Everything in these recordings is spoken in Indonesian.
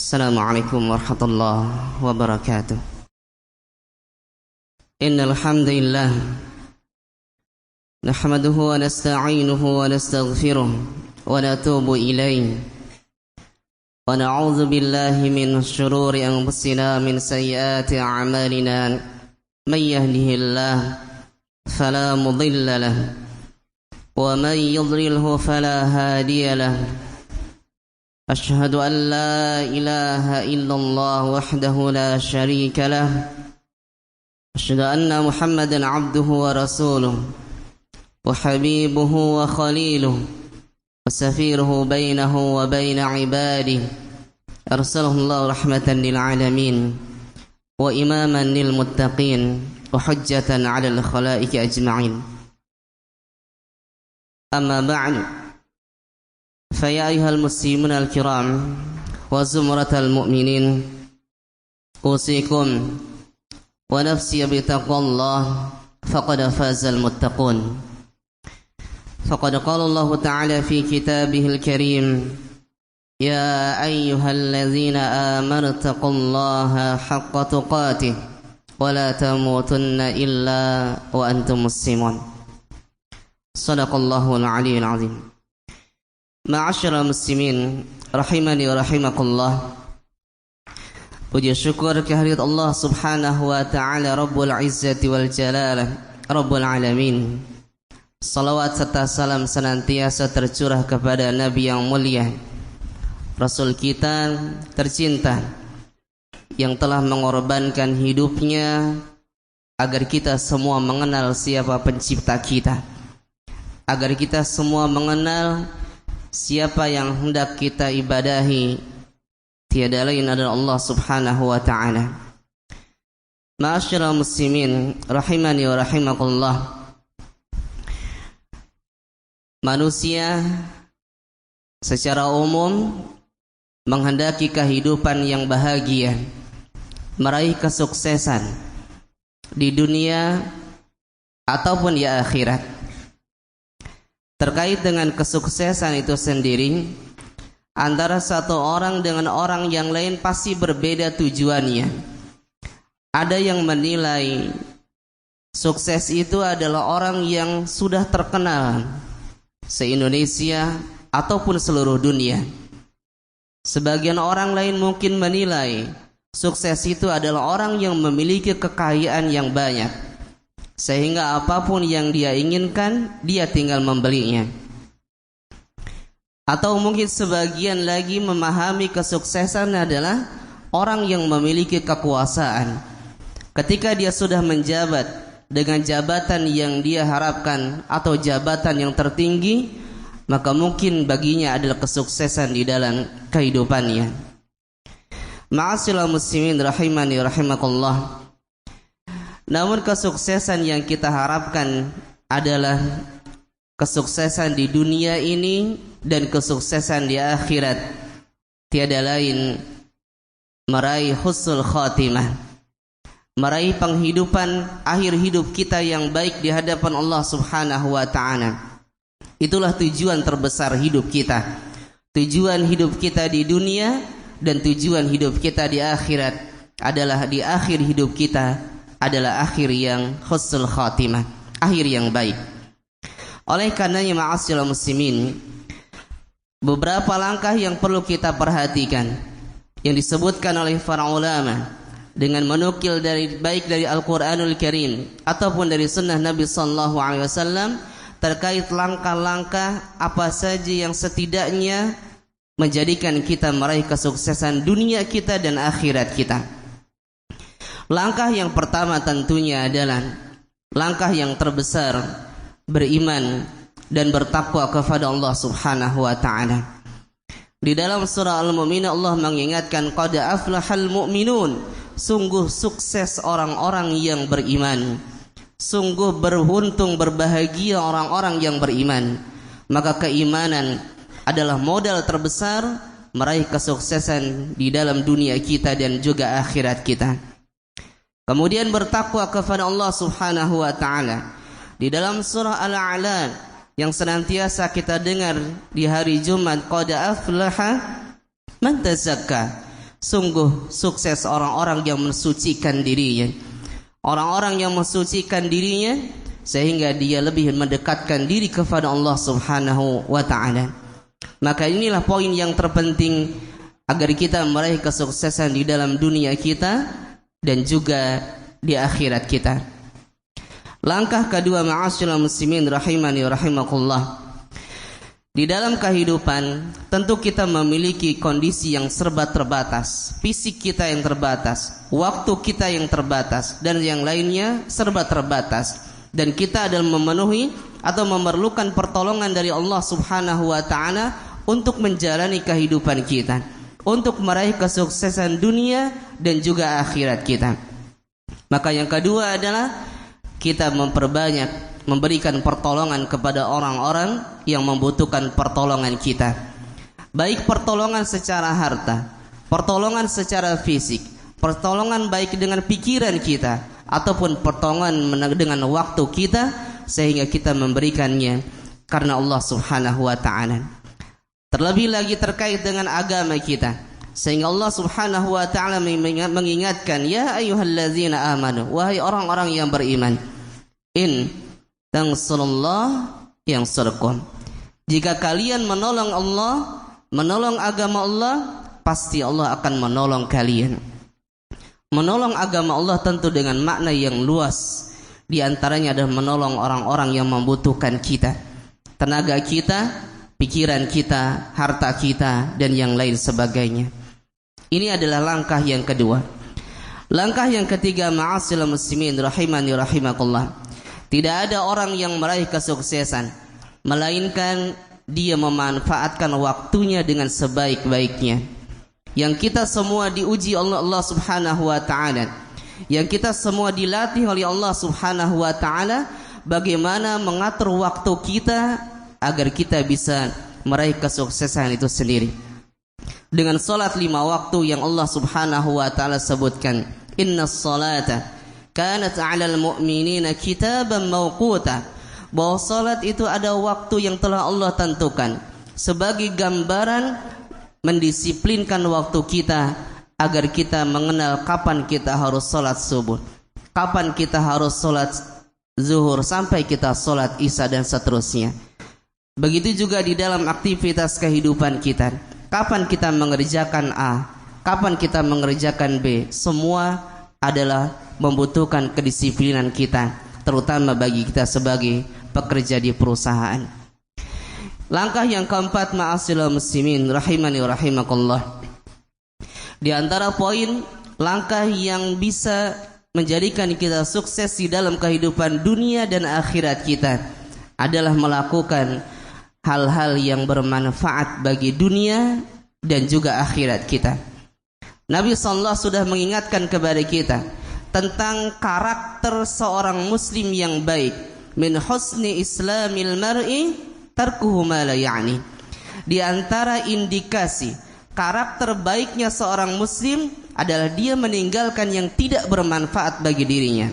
Assalamualaikum warahmatullahi wabarakatuh. Innal hamdalillah nahmaduhu wa nasta'inuhu wa nastaghfiruh wa natubu ilayhi wa na'udzu billahi min shururi anfusina min sayyiati a'malina may yahdihillahu fala mudilla lahu wa may yudlilhu fala hadiya lahu. أشهد أن لا إله إلا الله وحده لا شريك له أشهد أن محمدا عبده ورسوله وحبيبه وخليله وسفيره بينه وبين عباده أرسله الله رحمة للعالمين وإماما للمتقين وحجة على الخلائق أجمعين. أما بعد، فيا أيها المسلمون الكرام وزمرة المؤمنين أوصيكم ونفسي بتقوى الله فقد فاز المتقون. فقد قال الله تعالى في كتابه الكريم: يا أيها الذين آمنوا اتقوا الله حق تقاته ولا تموتن إلا وأنتم مسلمون. صدق الله العلي العظيم. Ma'asyiral muslimin rahimani wa rahimakumullah. Puji syukur kehadirat Allah Subhanahu wa taala Rabbul Izzati wal Jalalah, Rabbul Alamin. Salawat serta salam senantiasa tercurah kepada Nabi yang mulia, Rasul kita tercinta yang telah mengorbankan hidupnya agar kita semua mengenal siapa pencipta kita, agar kita semua mengenal siapa yang hendak kita ibadahi, tiada lain adalah Allah Subhanahu wa ta'ala. Ma'asyiral muslimin rahimani wa rahimakumullah. Manusia secara umum menghendaki kehidupan yang bahagia, meraih kesuksesan di dunia ataupun di akhirat. Terkait dengan kesuksesan itu sendiri, antara satu orang dengan orang yang lain pasti berbeda tujuannya. Ada yang menilai sukses itu adalah orang yang sudah terkenal se-Indonesia ataupun seluruh dunia. Sebagian orang lain mungkin menilai sukses itu adalah orang yang memiliki kekayaan yang banyak, sehingga apapun yang dia inginkan, dia tinggal membelinya. Atau mungkin sebagian lagi memahami kesuksesan adalah orang yang memiliki kekuasaan. Ketika dia sudah menjabat dengan jabatan yang dia harapkan atau jabatan yang tertinggi, maka mungkin baginya adalah kesuksesan di dalam kehidupannya. Ma'asyiral muslimin rahimani rahimakumullah. Namun kesuksesan yang kita harapkan adalah kesuksesan di dunia ini dan kesuksesan di akhirat. Tiada lain meraih husnul khatimah, meraih penghidupan akhir hidup kita yang baik di hadapan Allah Subhanahu wa ta'ala. Itulah tujuan terbesar hidup kita. Tujuan hidup kita di dunia dan tujuan hidup kita di akhirat adalah di akhir hidup kita adalah akhir yang husnul khatimah, akhir yang baik. Oleh karenanya ma'asyiral muslimin, beberapa langkah yang perlu kita perhatikan yang disebutkan oleh para ulama dengan menukil baik dari Al-Qur'anul Karim ataupun dari sunnah Nabi sallallahu alaihi wasallam terkait langkah-langkah apa saja yang setidaknya menjadikan kita meraih kesuksesan dunia kita dan akhirat kita. Langkah yang pertama tentunya adalah langkah yang terbesar, beriman dan bertakwa kepada Allah Subhanahu wa ta'ala. Di dalam surah Al-Mu'minun Allah mengingatkan, qad aflahal mu'minun, sungguh sukses orang-orang yang beriman, sungguh beruntung berbahagia orang-orang yang beriman. Maka keimanan adalah modal terbesar meraih kesuksesan di dalam dunia kita dan juga akhirat kita. Kemudian bertakwa kepada Allah Subhanahu wa ta'ala. Di dalam surah Al-A'la yang senantiasa kita dengar di hari Jumat, qad aflaha man tazakka, Sungguh sukses orang-orang yang mensucikan dirinya. Orang-orang yang mensucikan dirinya sehingga dia lebih mendekatkan diri kepada Allah Subhanahu wa ta'ala. Maka inilah poin yang terpenting agar kita meraih kesuksesan di dalam dunia kita dan juga di akhirat kita. Langkah kedua, ma'asyiral muslimin rahimani wa rahimakumullah. Di dalam kehidupan tentu kita memiliki kondisi yang serba terbatas. Fisik kita yang terbatas, waktu kita yang terbatas, dan yang lainnya serba terbatas. Dan kita adalah memenuhi atau memerlukan pertolongan dari Allah Subhanahu wa ta'ala untuk menjalani kehidupan kita, untuk meraih kesuksesan dunia dan juga akhirat kita. Maka yang kedua adalah kita memperbanyak memberikan pertolongan kepada orang-orang yang membutuhkan pertolongan kita. Baik pertolongan secara harta, pertolongan secara fisik, pertolongan baik dengan pikiran kita, ataupun pertolongan dengan waktu kita, sehingga kita memberikannya karena Allah Subhanahu wa ta'ala. Terlebih lagi terkait dengan agama kita, sehingga Allah Subhanahu wa ta'ala mengingatkan, ya ayyuhallazina amanu, wahai orang-orang yang beriman, in tansurullah yansurkum, jika kalian menolong Allah, menolong agama Allah, pasti Allah akan menolong kalian. Menolong agama Allah tentu dengan makna yang luas. Di antaranya adalah menolong orang-orang yang membutuhkan kita, tenaga kita, pikiran kita, harta kita, dan yang lain sebagainya. Ini adalah langkah yang kedua. Langkah yang ketiga, ma'asyiral muslimin rahimani rahimakumullah. Tidak ada orang yang meraih kesuksesan melainkan dia memanfaatkan waktunya dengan sebaik-baiknya. Yang kita semua diuji oleh Allah Subhanahu wa ta'ala, yang kita semua dilatih oleh Allah Subhanahu wa ta'ala bagaimana mengatur waktu kita agar kita bisa meraih kesuksesan itu sendiri. Dengan salat 5 waktu yang Allah Subhanahu wa ta'ala sebutkan, innas salata kanat 'alal mu'minina kitaban mawquta, bahwa salat itu ada waktu yang telah Allah tentukan sebagai gambaran mendisiplinkan waktu kita agar kita mengenal kapan kita harus salat subuh, kapan kita harus salat zuhur, sampai kita salat isya dan seterusnya. Begitu juga di dalam aktivitas kehidupan kita, kapan kita mengerjakan A, kapan kita mengerjakan B, semua adalah membutuhkan kedisiplinan kita, terutama bagi kita sebagai pekerja di perusahaan. Langkah yang keempat, ma'asyiral muslimin rahimani wa rahimakumullah. Di antara poin langkah yang bisa menjadikan kita sukses di dalam kehidupan dunia dan akhirat kita adalah melakukan hal-hal yang bermanfaat bagi dunia dan juga akhirat kita. Nabi sallallahu sudah mengingatkan kepada kita tentang karakter seorang muslim yang baik. Min husni islamil mar'i tarkuhu ma la ya'ni. Di antara indikasi karakter baiknya seorang muslim adalah dia meninggalkan yang tidak bermanfaat bagi dirinya.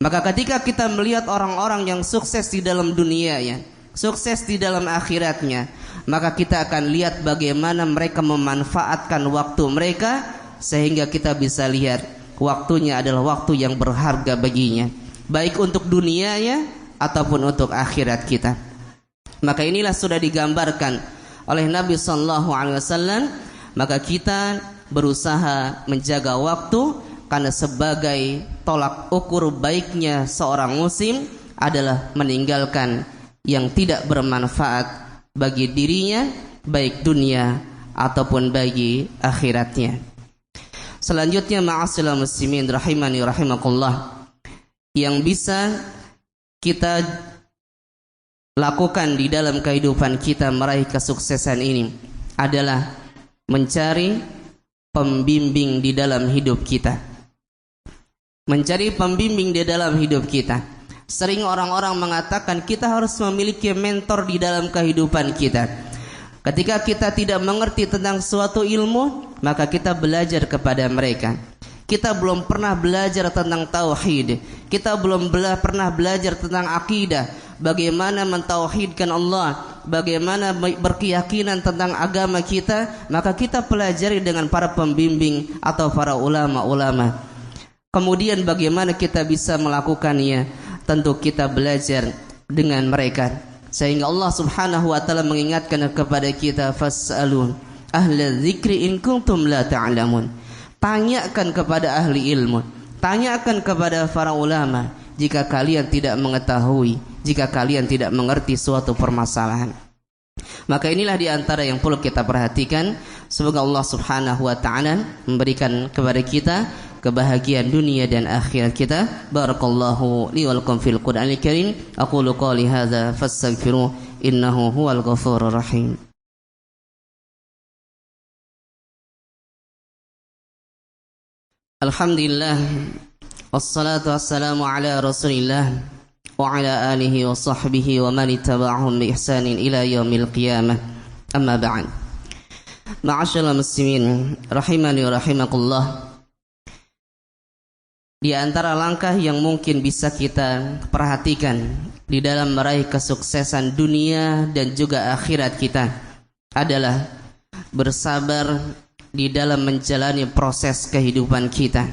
Maka ketika kita melihat orang-orang yang sukses di dalam dunianya, sukses di dalam akhiratnya, maka kita akan lihat bagaimana mereka memanfaatkan waktu mereka, sehingga kita bisa lihat waktunya adalah waktu yang berharga baginya, baik untuk dunianya ataupun untuk akhirat kita. Maka inilah sudah digambarkan oleh Nabi sallallahu alaihi wasallam. Maka kita berusaha menjaga waktu, karena sebagai tolak ukur baiknya seorang muslim adalah meninggalkan yang tidak bermanfaat bagi dirinya, baik dunia ataupun bagi akhiratnya. Selanjutnya, ma'asyiral muslimin rahimani rahimakumullah, yang bisa kita lakukan di dalam kehidupan kita meraih kesuksesan ini adalah mencari pembimbing di dalam hidup kita. Mencari pembimbing di dalam hidup kita. Sering orang-orang mengatakan kita harus memiliki mentor di dalam kehidupan kita. Ketika kita tidak mengerti tentang suatu ilmu, maka kita belajar kepada mereka. Kita belum pernah belajar tentang tauhid, kita belum pernah belajar tentang akidah, bagaimana mentauhidkan Allah, bagaimana berkeyakinan tentang agama kita, maka kita pelajari dengan para pembimbing atau para ulama-ulama. Kemudian bagaimana kita bisa melakukannya? Tentu kita belajar dengan mereka. Sehingga Allah Subhanahu wa taala mengingatkan kepada kita, fas'alun ahla dzikri in kuntum la ta'lamun. Tanyakan kepada ahli ilmu, tanyakan kepada para ulama jika kalian tidak mengetahui, jika kalian tidak mengerti suatu permasalahan. Maka inilah di antara yang perlu kita perhatikan. Semoga Allah Subhanahu wa taala memberikan kepada kita kebahagiaan dunia dan akhirat kita. Barakallahu li wa lakum fil Qur'anil Karim. Aqulu qali hadza fastaghfiruh innahu huwal ghafurur rahim. Alhamdulillah wassalatu wassalamu ala Rasulillah wa ala alihi wa sahbihi wa man ittaba'ahum bi ihsanin ila yaumil qiyamah. Amma ba'd. Ma'asyiral muslimin rahimani wa rahimakumullah. Di antara langkah yang mungkin bisa kita perhatikan di dalam meraih kesuksesan dunia dan juga akhirat kita adalah bersabar di dalam menjalani proses kehidupan kita.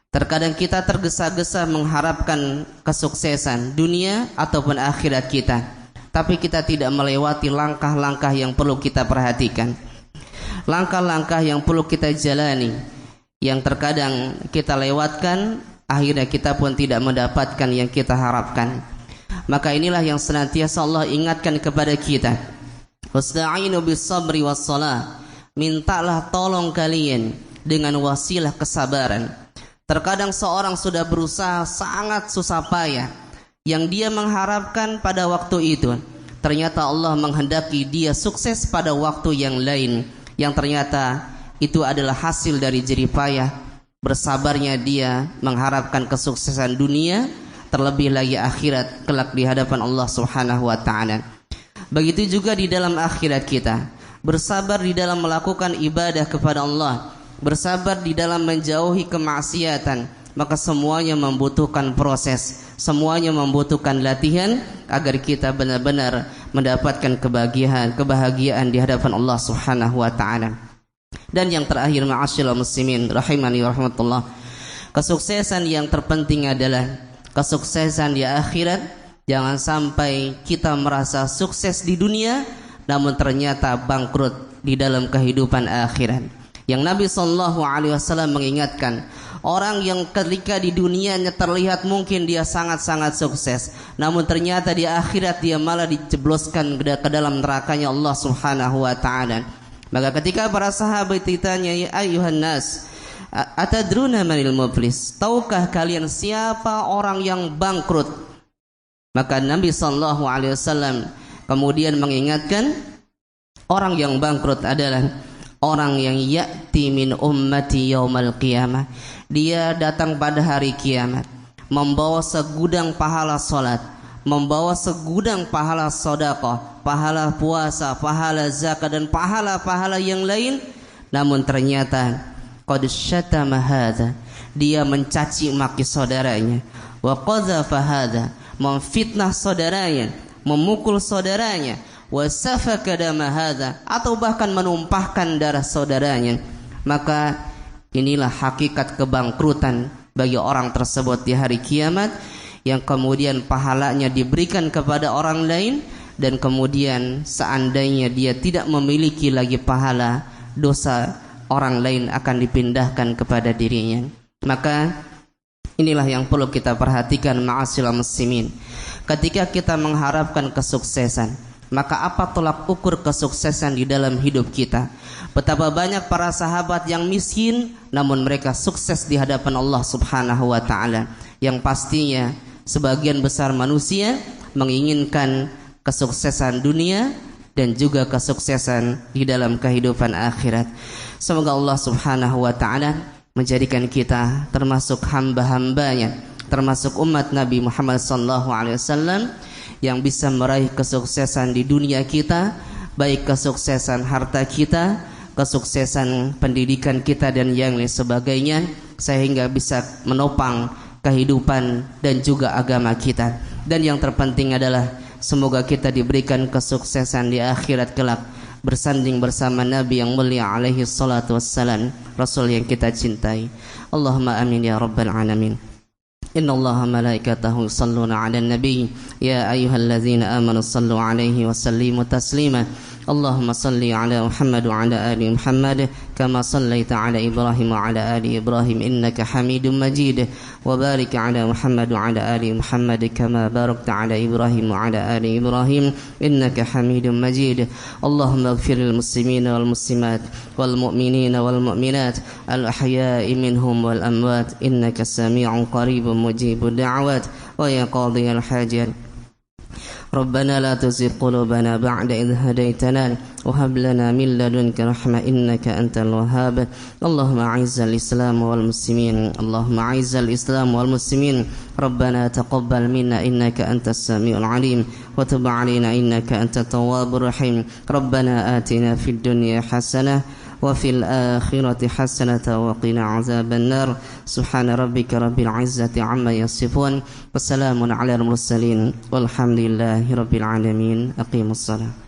Terkadang kita tergesa-gesa mengharapkan kesuksesan dunia ataupun akhirat kita, tapi kita tidak melewati langkah-langkah yang perlu kita perhatikan, langkah-langkah yang perlu kita jalani, yang terkadang kita lewatkan, akhirnya kita pun tidak mendapatkan yang kita harapkan. Maka inilah yang senantiasa Allah ingatkan kepada kita, wasta'inu bis sabri was shalah. Mintalah tolong kalian dengan wasilah kesabaran. Terkadang seorang sudah berusaha sangat susah payah, yang dia mengharapkan pada waktu itu, ternyata Allah menghendaki dia sukses pada waktu yang lain, yang ternyata itu adalah hasil dari jerih payah bersabarnya dia mengharapkan kesuksesan dunia, terlebih lagi akhirat kelak di hadapan Allah Subhanahu wa taala. Begitu juga di dalam akhirat kita, bersabar di dalam melakukan ibadah kepada Allah, bersabar di dalam menjauhi kemaksiatan. Maka semuanya membutuhkan proses, semuanya membutuhkan latihan agar kita benar-benar mendapatkan kebahagiaan di hadapan Allah Subhanahu wa taala. Dan yang terakhir, ma'asyiral muslimin rahimani wa rahmatullah, kesuksesan yang terpenting adalah kesuksesan di akhirat. Jangan sampai kita merasa sukses di dunia namun ternyata bangkrut di dalam kehidupan akhirat. Yang Nabi SAW mengingatkan, orang yang ketika di dunianya terlihat mungkin dia sangat-sangat sukses, namun ternyata di akhirat dia malah dijebloskan ke dalam nerakanya Allah Subhanahu wa taala. Maka ketika para sahabat ditanya, ya ayuhan nas, atadruna manil muflis? Tahukah kalian siapa orang yang bangkrut? Maka Nabi SAW kemudian mengingatkan, orang yang bangkrut adalah orang yang ya'ti min ummati yaumal qiyamah. Dia datang pada hari kiamat membawa segudang pahala salat, membawa segudang pahala sedekah, pahala puasa, pahala zakat dan pahala-pahala yang lain. Namun ternyata qad syatama hadza, dia mencaci maki saudaranya, wa qadzafa hadza, memfitnah saudaranya, memukul saudaranya, wasafaka dama hadza, atau bahkan menumpahkan darah saudaranya. Maka inilah hakikat kebangkrutan bagi orang tersebut di hari kiamat, yang kemudian pahalanya diberikan kepada orang lain, dan kemudian seandainya dia tidak memiliki lagi pahala, dosa orang lain akan dipindahkan kepada dirinya. Maka inilah yang perlu kita perhatikan, ma'asyiral muslimin. Ketika kita mengharapkan kesuksesan, maka apa tolak ukur kesuksesan di dalam hidup kita? Betapa banyak para sahabat yang miskin namun mereka sukses di hadapan Allah Subhanahu wa taala. Yang pastinya sebagian besar manusia menginginkan kesuksesan dunia dan juga kesuksesan di dalam kehidupan akhirat. Semoga Allah Subhanahu wa taala menjadikan kita termasuk hamba-hambanya, termasuk umat Nabi Muhammad SAW yang bisa meraih kesuksesan di dunia kita, baik kesuksesan harta kita, kesuksesan pendidikan kita dan yang lain sebagainya, sehingga bisa menopang kehidupan dan juga agama kita. Dan yang terpenting adalah Semoga kita diberikan kesuksesan di akhirat kelak, bersanding bersama Nabi yang mulia alaihi salatu wassalam, Rasul yang kita cintai. Allahumma amin ya rabbal alamin. Inna Allaha malaikatahu yusalluna 'alan nabiy ya ayyuhalladzina amanu sallu 'alaihi wa sallimu taslima. اللهم صل على محمد وعلى آل محمد كما صليت على إبراهيم وعلى آل إبراهيم إنك حميد مجيد وبارك على محمد وعلى آل محمد كما باركت على إبراهيم وعلى آل إبراهيم إنك حميد مجيد اللهم اغفر للمسلمين والمسلمات والمؤمنين والمؤمنات الأحياء منهم والأموات إنك سميع قريب مجيب الدعوات ويا قاضي الحاجات ربنا لا تزغ قلوبنا بعد إذ هديتنا وهب لنا من لدنك رحمة إنك أنت الوهاب اللهم أعز الإسلام والمسلمين اللهم أعز الإسلام والمسلمين ربنا تقبل منا إنك أنت السميع العليم وتب علينا إنك أنت التواب الرحيم ربنا آتنا في الدنيا حسنة وفي الآخرة حسنة وقنا عذاب النار سبحان ربك رب العزة عما يصفون وسلام على المرسلين والحمد لله رب العالمين أقيموا الصلاة.